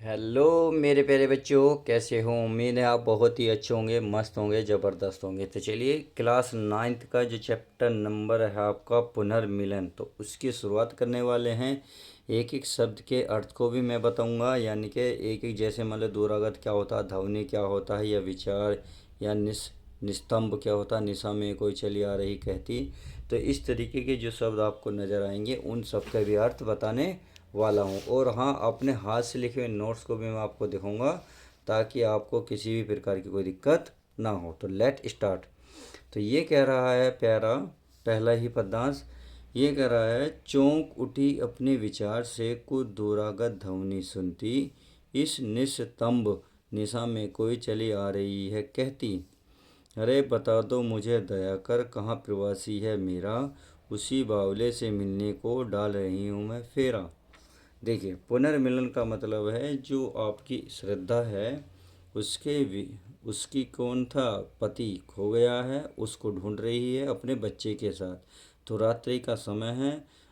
Hello मेरे प्यारे बच्चों, कैसे हो? उम्मीद है आप बहुत ही अच्छे होंगे, मस्त होंगे, ज़बरदस्त होंगे। तो चलिए, क्लास नाइन्थ का जो चैप्टर नंबर है आपका पुनर्मिलन, तो उसकी शुरुआत करने वाले हैं। एक एक शब्द के अर्थ को भी मैं बताऊंगा, यानी कि एक एक, जैसे मतलब दूरागत क्या होता है, ध्वनि क्या होता है, या विचार, या निस्तंभ क्या होता है, निशा में कोई चली आ रही कहती। तो इस तरीके के जो शब्द आपको नज़र आएंगे उन सब का भी अर्थ बताने वाला हूँ। और हाँ, अपने हाथ से लिखे हुए नोट्स को भी मैं आपको दिखाऊंगा, ताकि आपको किसी भी प्रकार की कोई दिक्कत ना हो। तो लेट स्टार्ट। तो ये कह रहा है प्यारा, पहला ही पद्यांश ये कह रहा है, चौंक उठी अपने विचार से कुछ दूरागत ध्वनि सुनती, इस निस्तंभ निशा में कोई चली आ रही है कहती, अरे बता दो मुझे दया कर, कहाँ प्रवासी है मेरा, उसी बावले से मिलने को डाल रही हूँ मैं फेरा। देखिए, पुनर्मिलन का मतलब है जो आपकी श्रद्धा है, उसकी कौन था, पति खो गया है, उसको ढूंढ रही है अपने बच्चे के साथ। तो रात्रि का समय है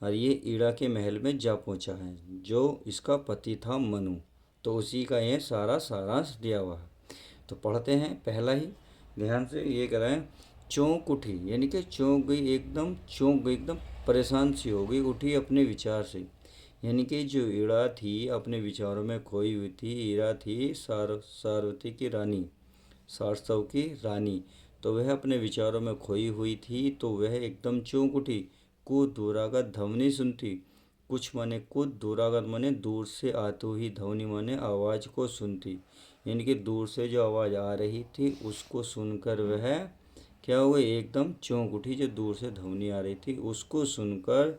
और ये ईड़ा के महल में जा पहुंचा है। जो इसका पति था मनु, तो उसी का ये सारा सारांश दिया हुआ है। तो पढ़ते हैं पहला ही, ध्यान से। ये कह रहे हैं, चौंक उठी, यानी कि चौंक गई, एकदम चौंक गई, एकदम परेशान सी हो गई, उठी अपने विचार से। यानी कि जो ईड़ा थी अपने विचारों में खोई हुई थी। ईड़ा थी सारवती की रानी, सारसव की रानी। तो वह अपने विचारों में खोई हुई थी, तो वह एकदम चौंक उठी। कुछ दूरागत ध्वनि सुनती, कुछ माने कुछ दूरागत माने दूर से आती हुई ध्वनि माने आवाज़ को सुनती। यानी कि दूर से जो आवाज़ आ रही थी उसको सुनकर वह क्या हुआ, एकदम चौंक उठी। जो दूर से ध्वनि आ रही थी उसको सुनकर,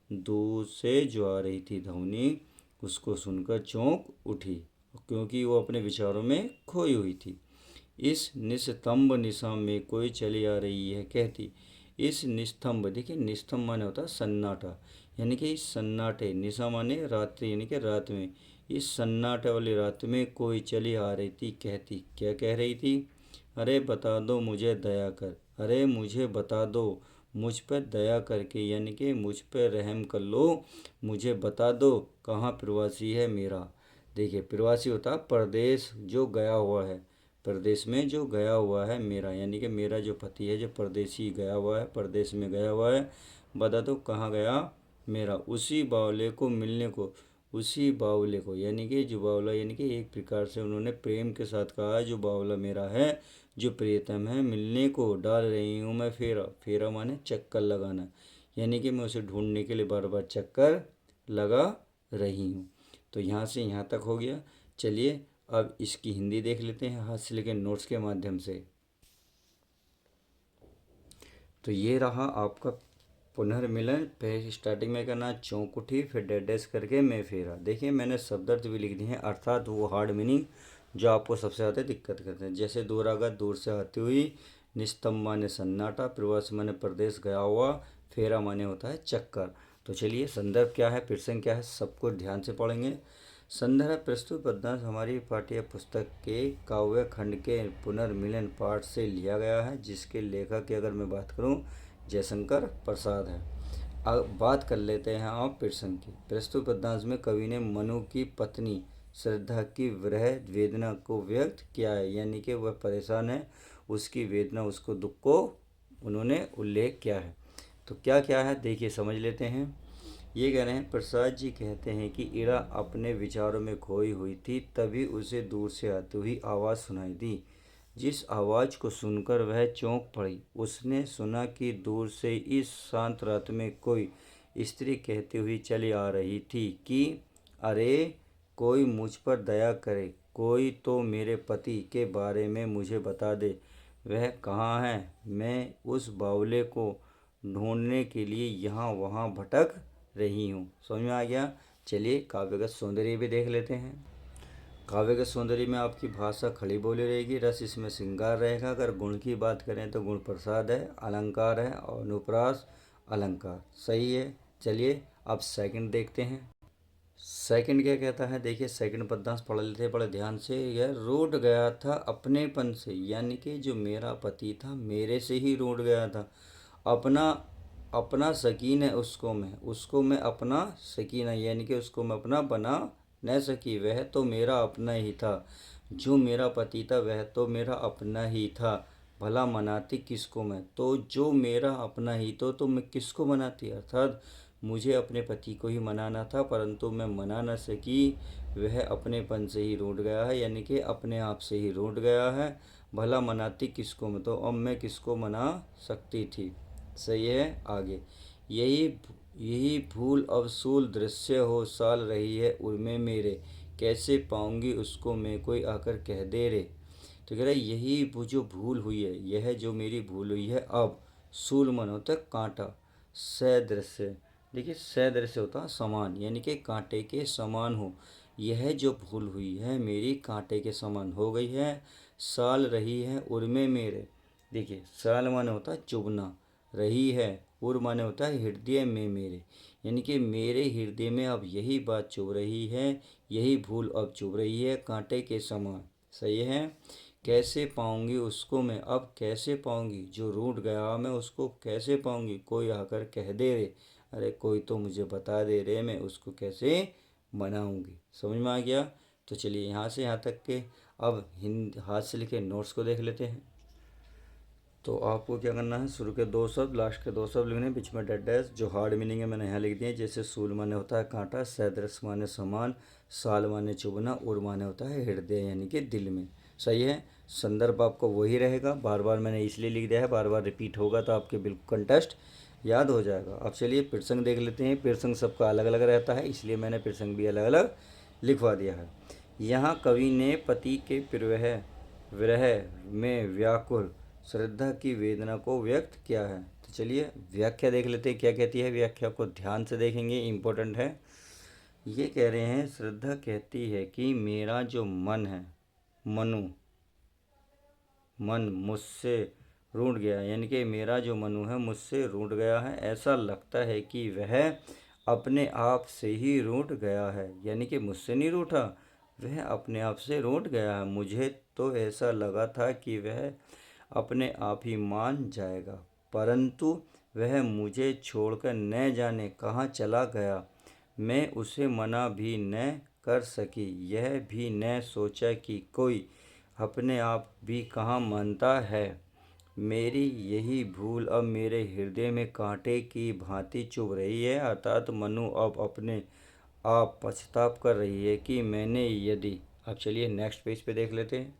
दूर से जो आ रही थी ध्वनि उसको सुनकर चौंक उठी, क्योंकि वो अपने विचारों में खोई हुई थी। इस निस्तंभ निशा में कोई चली आ रही है कहती। इस निस्तंभ, देखिए निस्तंभ माने होता है सन्नाटा, यानी कि इस सन्नाटे, निशा माने रात्रि यानी कि रात में, इस सन्नाटे वाली रात में कोई चली आ रही थी कहती। क्या कह रही थी? अरे बता दो मुझे दया कर, अरे मुझे बता दो, मुझ पर दया करके, यानी कि मुझ पर रहम कर लो, मुझे बता दो कहाँ प्रवासी है मेरा। देखिए, प्रवासी होता है परदेश, जो गया हुआ है, परदेश में जो गया हुआ है मेरा, यानी कि मेरा जो पति है जो परदेशी गया हुआ है, परदेश में गया हुआ है, बता दो कहाँ गया मेरा, उसी बावले को मिलने को। उसी बावले को, यानी कि जो बावला, यानी कि एक प्रकार से उन्होंने प्रेम के साथ कहा, जो बावला मेरा है, जो प्रियतम है, मिलने को डाल रही हूँ मैं फेरा। फेरा माने चक्कर लगाना, यानी कि मैं उसे ढूंढने के लिए बार बार चक्कर लगा रही हूँ। तो यहाँ से यहाँ तक हो गया। चलिए, अब इसकी हिंदी देख लेते हैं हाथ से लेके नोट्स के माध्यम से। तो ये रहा आपका पुनर्मिलन। पहले स्टार्टिंग में करना चौंक उठी, फिर डेड डैश करके मैं फेरा। देखिए, मैंने शब्दार्थ भी लिख दिए हैं, अर्थात वो हार्ड मीनिंग जो आपको सबसे ज़्यादा दिक्कत करते हैं। जैसे दूरागत, दूर से आती हुई, निस्तंभ माने सन्नाटा, प्रवास माने प्रदेश गया हुआ, फेरा माने होता है चक्कर। तो चलिए, संदर्भ क्या है, प्रसंग क्या है, सब कुछ ध्यान से पढ़ेंगे। संदर्भ प्रस्तुत पद्यांश हमारी पाठ्य पुस्तक के काव्य खंड के पुनर्मिलन पाठ से लिया गया है, जिसके लेखक की अगर मैं बात करूं, जयशंकर प्रसाद है। अब बात कर लेते हैं आप प्रसंग की। प्रस्तुत पद्यांश में कवि ने मनु की पत्नी श्रद्धा की विरह वेदना को व्यक्त किया है, यानी कि वह परेशान है, उसकी वेदना, उसको दुख को उन्होंने उल्लेख किया है। तो क्या क्या है, देखिए समझ लेते हैं। ये कह रहे हैं, प्रसाद जी कहते हैं कि इरा अपने विचारों में खोई हुई थी, तभी उसे दूर से आती हुई आवाज़ सुनाई दी। जिस आवाज़ को सुनकर वह चौंक पड़ी। उसने सुना कि दूर से इस शांत रात में कोई स्त्री कहती हुई चली आ रही थी कि अरे कोई मुझ पर दया करे, कोई तो मेरे पति के बारे में मुझे बता दे, वह कहाँ है। मैं उस बावले को ढूंढने के लिए यहाँ वहाँ भटक रही हूँ। समझ में आ गया? चलिए, काव्यगत सौंदर्य भी देख लेते हैं। काव्यगत सौंदर्य में आपकी भाषा खड़ी बोली रहेगी, रस इसमें श्रृंगार रहेगा। अगर गुण की बात करें तो गुण प्रसाद है, अलंकार है, और अनुप्रास अलंकार। सही है। चलिए, अब सेकंड देखते हैं। सेकंड क्या कहता है, देखिए सेकंड पद्यांश पढ़ लेते हैं बड़े ध्यान से। यह रूठ गया था अपनेपन से, यानी कि जो मेरा पति था मेरे से ही रूठ गया था। अपना अपना शकीन है उसको मैं अपना शकीन है, यानी कि उसको मैं अपना बना न सकी, वह तो मेरा अपना ही था। जो मेरा पति था वह तो मेरा अपना ही था, भला मनाती किसको मैं। तो जो मेरा अपना ही तो मैं किसको मनाती, अर्थात मुझे अपने पति को ही मनाना था, परंतु मैं मना न सकी। वह अपनेपन से ही रूठ गया है, यानी कि अपने आप से ही रूठ गया है। भला मनाती किसको मैं, तो अब मैं किसको मना सकती थी। सही है। आगे, यही यही भूल अवसूल दृश्य हो साल रही है उर्मे मेरे, कैसे पाऊंगी उसको मैं, कोई आकर कह दे रे। तो कह रहा है यही वो जो भूल हुई है, यह जो मेरी भूल हुई है अब, सूल मन होता है कांटा, सदृश्य, देखिए सदृश्य होता है समान, यानी कि कांटे के समान हो। यह जो भूल हुई है मेरी कांटे के समान हो गई है, साल रही है उर्मे मेरे। देखिए साल माने होता है चुभना, रही है उर माने होता है हृदय में मेरे, यानी कि मेरे हृदय में अब यही बात चुभ रही है, यही भूल अब चुभ रही है कांटे के समान। सही है। कैसे पाऊंगी उसको मैं, अब कैसे पाऊंगी, जो रूठ गया मैं उसको कैसे पाऊंगी, कोई आकर कह दे रे, अरे कोई तो मुझे बता दे रे, मैं उसको कैसे मनाऊंगी। समझ में आ गया। तो चलिए यहाँ से यहाँ तक के अब हिंदी हाथ से लिखे नोट्स को देख लेते हैं। तो आपको क्या करना है, शुरू के दो शब्द लास्ट के दो शब्द लिखने, बीच में डेड डैश। जो हार्ड मीनिंग है मैंने यहाँ लिख दिए, जैसे सूल माने होता है कांटा, सदृश माने समान, साल माने चुभना, उर माने होता है हृदय यानी कि दिल में। सही है। संदर्भ आपको वही रहेगा, बार बार मैंने इसलिए लिख दिया है, बार बार रिपीट होगा तो आपके बिल्कुल कंटेस्ट याद हो जाएगा। अब चलिए प्रसंग देख लेते हैं। प्रसंग सबका अलग अलग रहता है, इसलिए मैंने प्रसंग भी अलग अलग लिखवा दिया है। यहाँ कवि ने पति के विरह में व्याकुल श्रद्धा की वेदना को व्यक्त किया है। तो चलिए व्याख्या देख लेते हैं क्या कहती है। व्याख्या को ध्यान से देखेंगे, इम्पोर्टेंट है। ये कह रहे हैं, श्रद्धा कहती है कि मेरा जो मन है, मन मुझसे रूठ गया, यानी कि मेरा जो मनु है मुझसे रूठ गया है। ऐसा लगता है कि वह अपने आप से ही रूठ गया है, यानी कि मुझसे नहीं रूठा, वह अपने आप से रूठ गया है। मुझे तो ऐसा लगा था कि वह अपने आप ही मान जाएगा, परंतु वह मुझे छोड़कर न जाने कहाँ चला गया। मैं उसे मना भी न कर सकी, यह भी न सोचा कि कोई अपने आप भी कहाँ मानता है। मेरी यही भूल अब मेरे हृदय में कांटे की भांति चुभ रही है, अर्थात मनु अब अपने आप पछताप कर रही है कि मैंने यदि। अब चलिए नेक्स्ट पेज पे देख लेते हैं।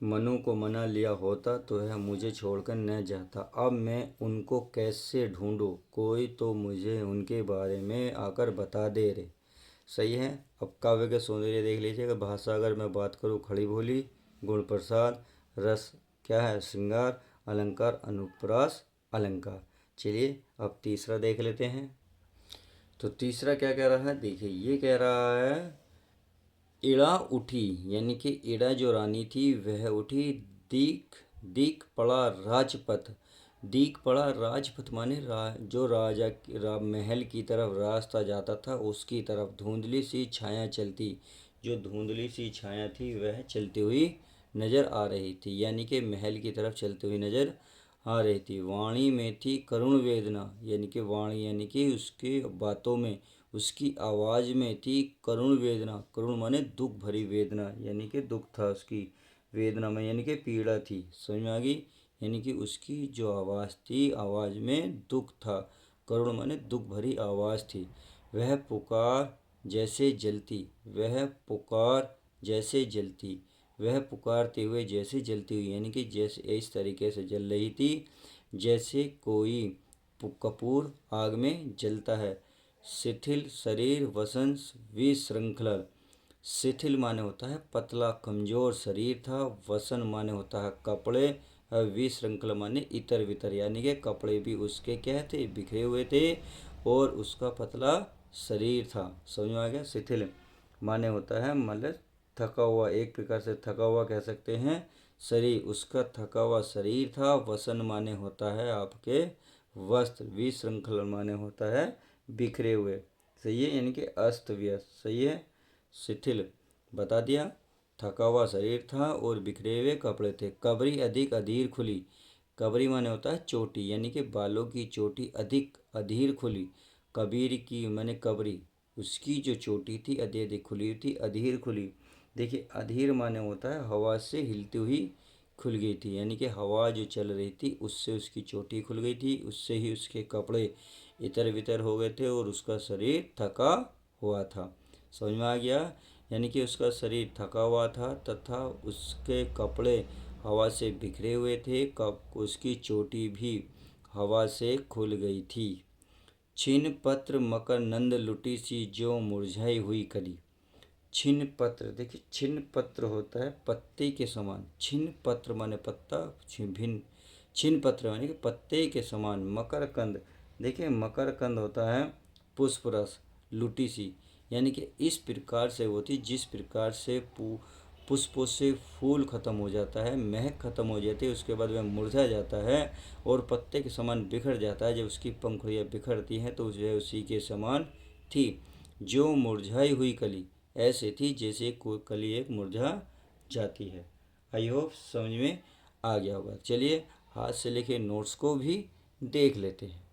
मनु को मना लिया होता तो वह मुझे छोड़कर न जाता, अब मैं उनको कैसे ढूंढूं, कोई तो मुझे उनके बारे में आकर बता दे रे। सही है। अब काव्य के सौंदर्य देख लीजिएगा। भाषा अगर मैं बात करूँ खड़ी बोली, गुण प्रसाद, रस क्या है श्रृंगार, अलंकार अनुप्रास अलंकार। चलिए अब तीसरा देख लेते हैं। तो तीसरा क्या कह रहा है, देखिए ये कह रहा है, इड़ा उठी, यानी कि इड़ा जो रानी थी वह उठी, दीख दीख पड़ा राजपथ। दीख पड़ा राजपथ माने जो राजा महल की तरफ रास्ता जाता था उसकी तरफ धुंधली सी छाया चलती, जो धुंधली सी छाया थी वह चलती हुई नजर आ रही थी, यानी कि महल की तरफ चलती हुई नजर आ रही थी। वाणी में थी करुण वेदना, यानी कि वाणी यानी कि उसकी बातों में, उसकी आवाज़ में थी करुण वेदना। करुण माने दुख भरी वेदना, यानी कि दुख था उसकी वेदना में, यानी कि पीड़ा थी। समझ में आ गई। यानी कि उसकी जो आवाज़ थी, आवाज़ में दुख था। करुण माने दुख भरी आवाज़ थी। वह पुकार जैसे जलती, वह पुकार जैसे जलती, वह पुकारते हुए जैसे जलती हुई, यानी कि जैसे इस तरीके से जल रही थी जैसे कोई कपूर आग में जलता है। शिथिल शरीर वसंस विश्रृंखल। शिथिल माने होता है पतला कमजोर शरीर था, वसन माने होता है कपड़े, और विश्रृंखल माने इतर वितर, यानी कि कपड़े भी उसके क्या थे बिखरे हुए थे और उसका पतला शरीर था। समझ में आ गया। शिथिल माने होता है मतलब थका हुआ, एक प्रकार से थका हुआ कह सकते हैं शरीर, उसका थका हुआ शरीर था। वसन माने होता है आपके वस्त्र, विश्रृंखल माने होता है बिखरे हुए। सही है, यानी कि अस्त व्यस्त। सही है। शिथिल बता दिया, थका हुआ शरीर था और बिखरे हुए कपड़े थे। कबरी अधिक अधीर खुली। कबरी माने होता है चोटी, यानी कि बालों की चोटी अधिक अधीर खुली। कबीर की माने कबरी, उसकी जो चोटी थी अधिक अधिक खुली थी, अधीर खुली। देखिए अधीर माने होता है हवा से हिलती हुई खुल गई थी, यानी कि हवा जो चल रही थी उससे उसकी चोटी खुल गई थी, उससे ही उसके कपड़े इतर बितर हो गए थे और उसका शरीर थका हुआ था। समझ में आ गया? यानी कि उसका शरीर थका हुआ था तथा उसके कपड़े हवा से बिखरे हुए थे, उसकी चोटी भी हवा से खुल गई थी। छिन्न पत्र मकर नंद लुटी सी जो मुरझाई हुई कली। छिन्न पत्र, देखिए छिन्न पत्र होता है पत्ते के समान, छिन्न पत्र माने पत्ता, भिन्न, छिन्न पत्र माने कि पत्ते के समान। मकर कंद, देखिए मकर कंद होता है पुष्प रस, लुटी सी यानी कि इस प्रकार से होती जिस प्रकार से पुष्पों से फूल खत्म हो जाता है, महक खत्म हो जाती है, उसके बाद वह मुरझा जाता है और पत्ते के समान बिखर जाता है। जब उसकी पंखुड़ियाँ बिखरती हैं तो वह उसी के समान थी। जो मुरझाई हुई कली, ऐसे थी जैसे कोई कली एक मुरझा जाती है। आई होप समझ में आ गया होगा। चलिए हाथ से लिखे नोट्स को भी देख लेते हैं।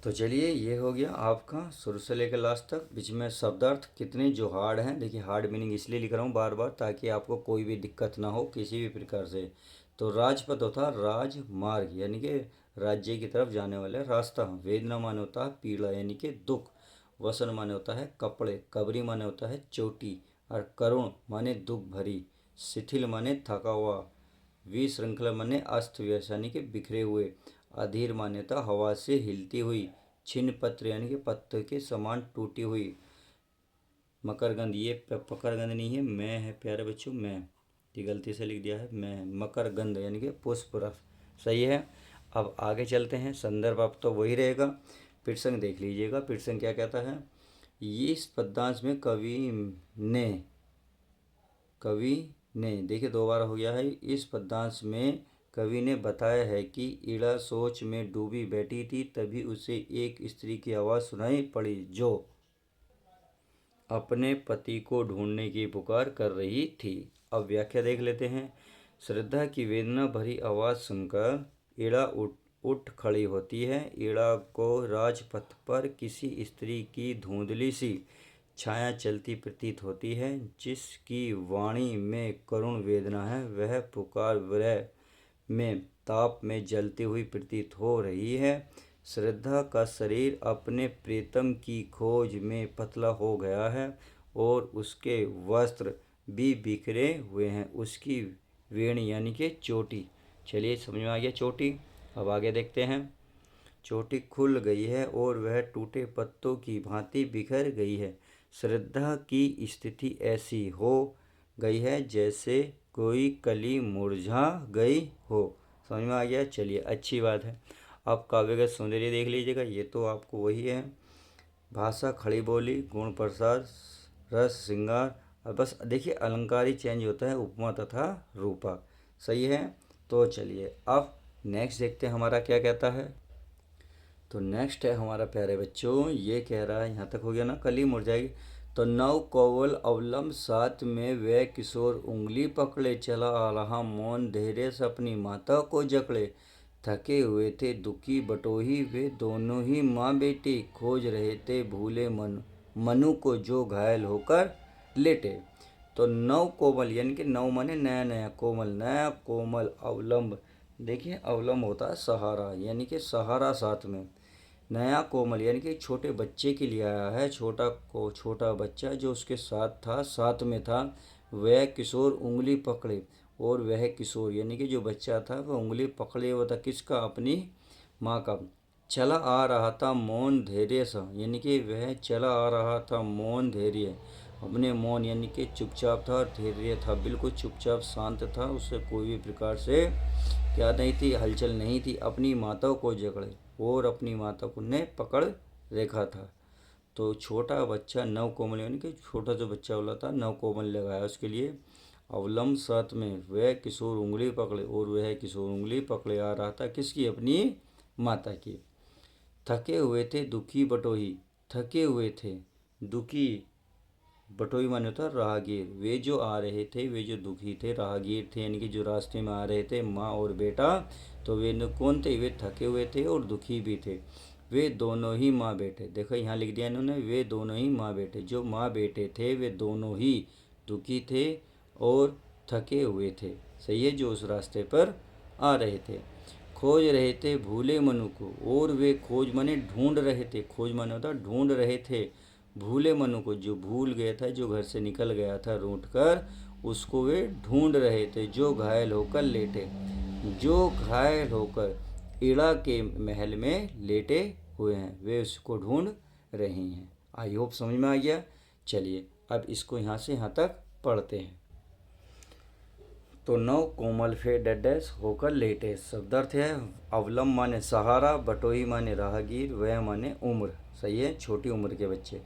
तो चलिए ये हो गया आपका शुरू से लेकर लास्ट तक। बीच में शब्दार्थ कितने जो हार्ड हैं, देखिए हार्ड मीनिंग इसलिए लिख रहा हूँ बार बार ताकि आपको कोई भी दिक्कत ना हो किसी भी प्रकार से। तो राजपथ होता है राजमार्ग यानी कि राज्य की तरफ जाने वाला रास्ता। वेदना माने होता है पीड़ा यानी कि दुख। वसन माने होता है कपड़े। कबरी माने होता है चोटी। और करुण माने दुख भरी। शिथिल माने थका हुआ। विश्रृंखला माने अस्त व्यस्त यानी कि बिखरे हुए। अधीर मान्यता हवा से हिलती हुई। छिन्न पत्र यानी कि पत्ते के समान टूटी हुई। मकरगंध, ये पकड़गंध नहीं है, मैं है प्यारे बच्चों, मैं ये गलती से लिख दिया है, मैं। मकरगंध यानी कि पुष्प रस, सही है। अब आगे चलते हैं। संदर्भ अब तो वही रहेगा। प्रसंग देख लीजिएगा। प्रसंग क्या कहता है? ये इस पद्यांश में कवि ने देखिए दो बार हो गया है। इस पद्यांश में कवि ने बताया है कि इड़ा सोच में डूबी बैठी थी, तभी उसे एक स्त्री की आवाज़ सुनाई पड़ी जो अपने पति को ढूंढने की पुकार कर रही थी। अब व्याख्या देख लेते हैं। श्रद्धा की वेदना भरी आवाज़ सुनकर इड़ा उठ खड़ी होती है। इड़ा को राजपथ पर किसी स्त्री की धुंधली सी छाया चलती प्रतीत होती है, जिसकी वाणी में करुण वेदना है। वह पुकार विरह में ताप में जलती हुई प्रतीत हो रही है। श्रद्धा का शरीर अपने प्रीतम की खोज में पतला हो गया है और उसके वस्त्र भी बिखरे हुए हैं। उसकी वेणी यानी कि चोटी, चलिए समझ में आ गया चोटी। अब आगे देखते हैं। चोटी खुल गई है और वह टूटे पत्तों की भांति बिखर गई है। श्रद्धा की स्थिति ऐसी हो गई है जैसे कोई कली मुरझा गई हो। समझ में आ गया? चलिए अच्छी बात है। अब काव्यगत सौंदर्य देख लीजिएगा। ये तो आपको वही है। भाषा खड़ी बोली, गुण प्रसाद, रस श्रृंगार, और बस देखिए अलंकार ही चेंज होता है, उपमा तथा रूपा, सही है। तो चलिए अब नेक्स्ट देखते हैं हमारा क्या कहता है। तो नेक्स्ट है हमारा प्यारे बच्चों, ये कह रहा है, यहाँ तक हो गया ना, कली मुरझाई। तो नव कोवल अवलंब साथ में वे किशोर उंगली पकड़े चला आ रहा मौन धैर्य से अपनी माता को जकड़े। थके हुए थे दुखी बटोही वे दोनों ही माँ बेटी खोज रहे थे भूले मनु को जो घायल होकर लेटे। तो नव कोमल यानी कि नव माने नया नया, कोमल नया कोमल, अवलंब देखिए अवलंब होता है सहारा यानी कि सहारा साथ में। नया कोमल यानी कि छोटे बच्चे के लिए आया है। छोटा बच्चा जो उसके साथ था, साथ में था। वह किशोर उंगली पकड़े, और वह किशोर यानी कि जो बच्चा था वह उंगली पकड़े हुआ था, किसका? अपनी माँ का। चला आ रहा था मौन धैर्य सा यानी कि वह चला आ रहा था मौन धैर्य, अपने मौन यानी कि चुपचाप था, और धैर्य था बिल्कुल चुपचाप शांत था। उससे कोई भी प्रकार से क्या नहीं थी, हलचल नहीं थी। अपनी माता को जकड़े, और अपनी माता को ने पकड़ रखा था। तो छोटा बच्चा नव कोमल यानी कि छोटा जो बच्चा वाला था नव कोमल लगाया उसके लिए। अवलंब साथ में वह किशोर उंगली पकड़े, और वह किशोर उंगली पकड़े आ रहा था किसकी? अपनी माता की। थके हुए थे दुखी बटोही, थके हुए थे दुखी बटोही माने होता राहगीर। वे जो आ रहे थे, वे जो दुखी थे, राहगीर थे यानी कि जो रास्ते में आ रहे थे, माँ और बेटा। तो वे कौन थे? वे थके हुए थे और दुखी भी थे। वे दोनों ही माँ बेटे, देखो यहाँ लिख दिया इन्होंने, वे दोनों ही माँ बेटे। जो माँ बेटे थे वे दोनों ही दुखी थे और थके हुए थे, सही है, जो उस रास्ते पर आ रहे थे। खोज रहे थे भूले मनु को, और वे खोज माने ढूंढ रहे थे, खोज माने होता ढूंढ रहे थे भूले मनु को, जो भूल गया था, जो घर से निकल गया था रूठ कर, उसको वे ढूंढ रहे थे। जो घायल होकर लेटे, जो घायल होकर इड़ा के महल में लेटे हुए हैं, वे उसको ढूंढ रहे हैं। आई होप समझ में आ गया। चलिए अब इसको यहाँ से यहाँ तक पढ़ते हैं। तो नौ कोमल फे डैश होकर लेटे, शब्दार्थ है अवलंब माने सहारा, बटोही माने राहगीर, वह माने उम्र, सही है, छोटी उम्र के बच्चे।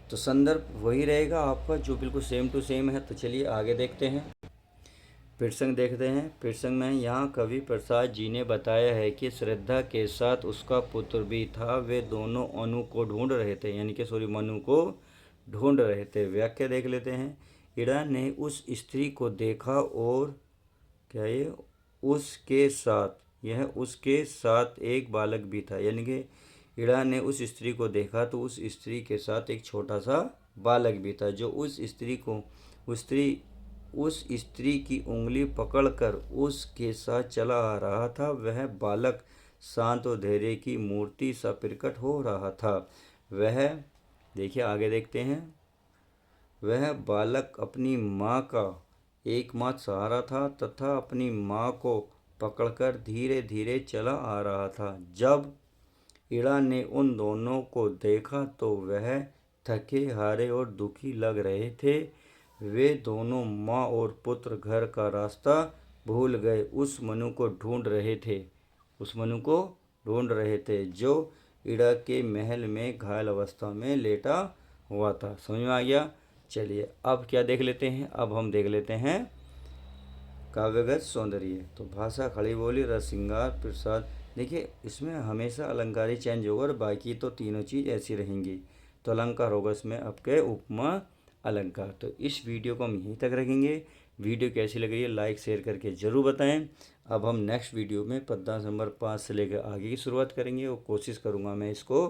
तो संदर्भ वही रहेगा आपका जो बिल्कुल सेम टू सेम है। तो चलिए आगे देखते हैं, प्रसंग देखते हैं। प्रसंग में यहाँ कवि प्रसाद जी ने बताया है कि श्रद्धा के साथ उसका पुत्र भी था, वे दोनों अनु को ढूंढ रहे थे, यानी कि सॉरी मनु को ढूंढ रहे थे। व्याख्या देख लेते हैं। इड़ा ने उस स्त्री को देखा और क्या ये उसके साथ, यह उसके साथ एक बालक भी था, यानी कि इड़ा ने उस स्त्री को देखा तो उस स्त्री के साथ एक छोटा सा बालक भी था, जो उस स्त्री की उंगली पकड़कर उसके साथ चला आ रहा था। वह बालक शांत और धैर्य की मूर्ति सा प्रकट हो रहा था। वह, देखिए आगे देखते हैं, वह बालक अपनी माँ का एकमात्र सहारा था तथा अपनी माँ को पकड़कर धीरे धीरे चला आ रहा था। जब इड़ा ने उन दोनों को देखा तो वह थके हारे और दुखी लग रहे थे। वे दोनों माँ और पुत्र घर का रास्ता भूल गए, उस मनु को ढूंढ रहे थे, उस मनु को ढूंढ रहे थे जो इड़ा के महल में घायल अवस्था में लेटा हुआ था। समझ में आ गया। चलिए अब क्या देख लेते हैं, अब हम देख लेते हैं काव्यगत सौंदर्य। तो भाषा, खड़ी बोली, रस श्रृंगार, प्रसाद। देखिए इसमें हमेशा अलंकार ही चेंज होगा और बाकी तो तीनों चीज़ ऐसी रहेंगी। तो अलंकार होगा इसमें आपके उपमा अलंकार। तो इस वीडियो को हम यहीं तक रखेंगे। वीडियो कैसी लग रही है लाइक शेयर करके ज़रूर बताएं। अब हम नेक्स्ट वीडियो में पद्यांश नंबर 5 से लेकर आगे की शुरुआत करेंगे और कोशिश करूँगा मैं इसको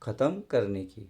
ख़त्म करने की।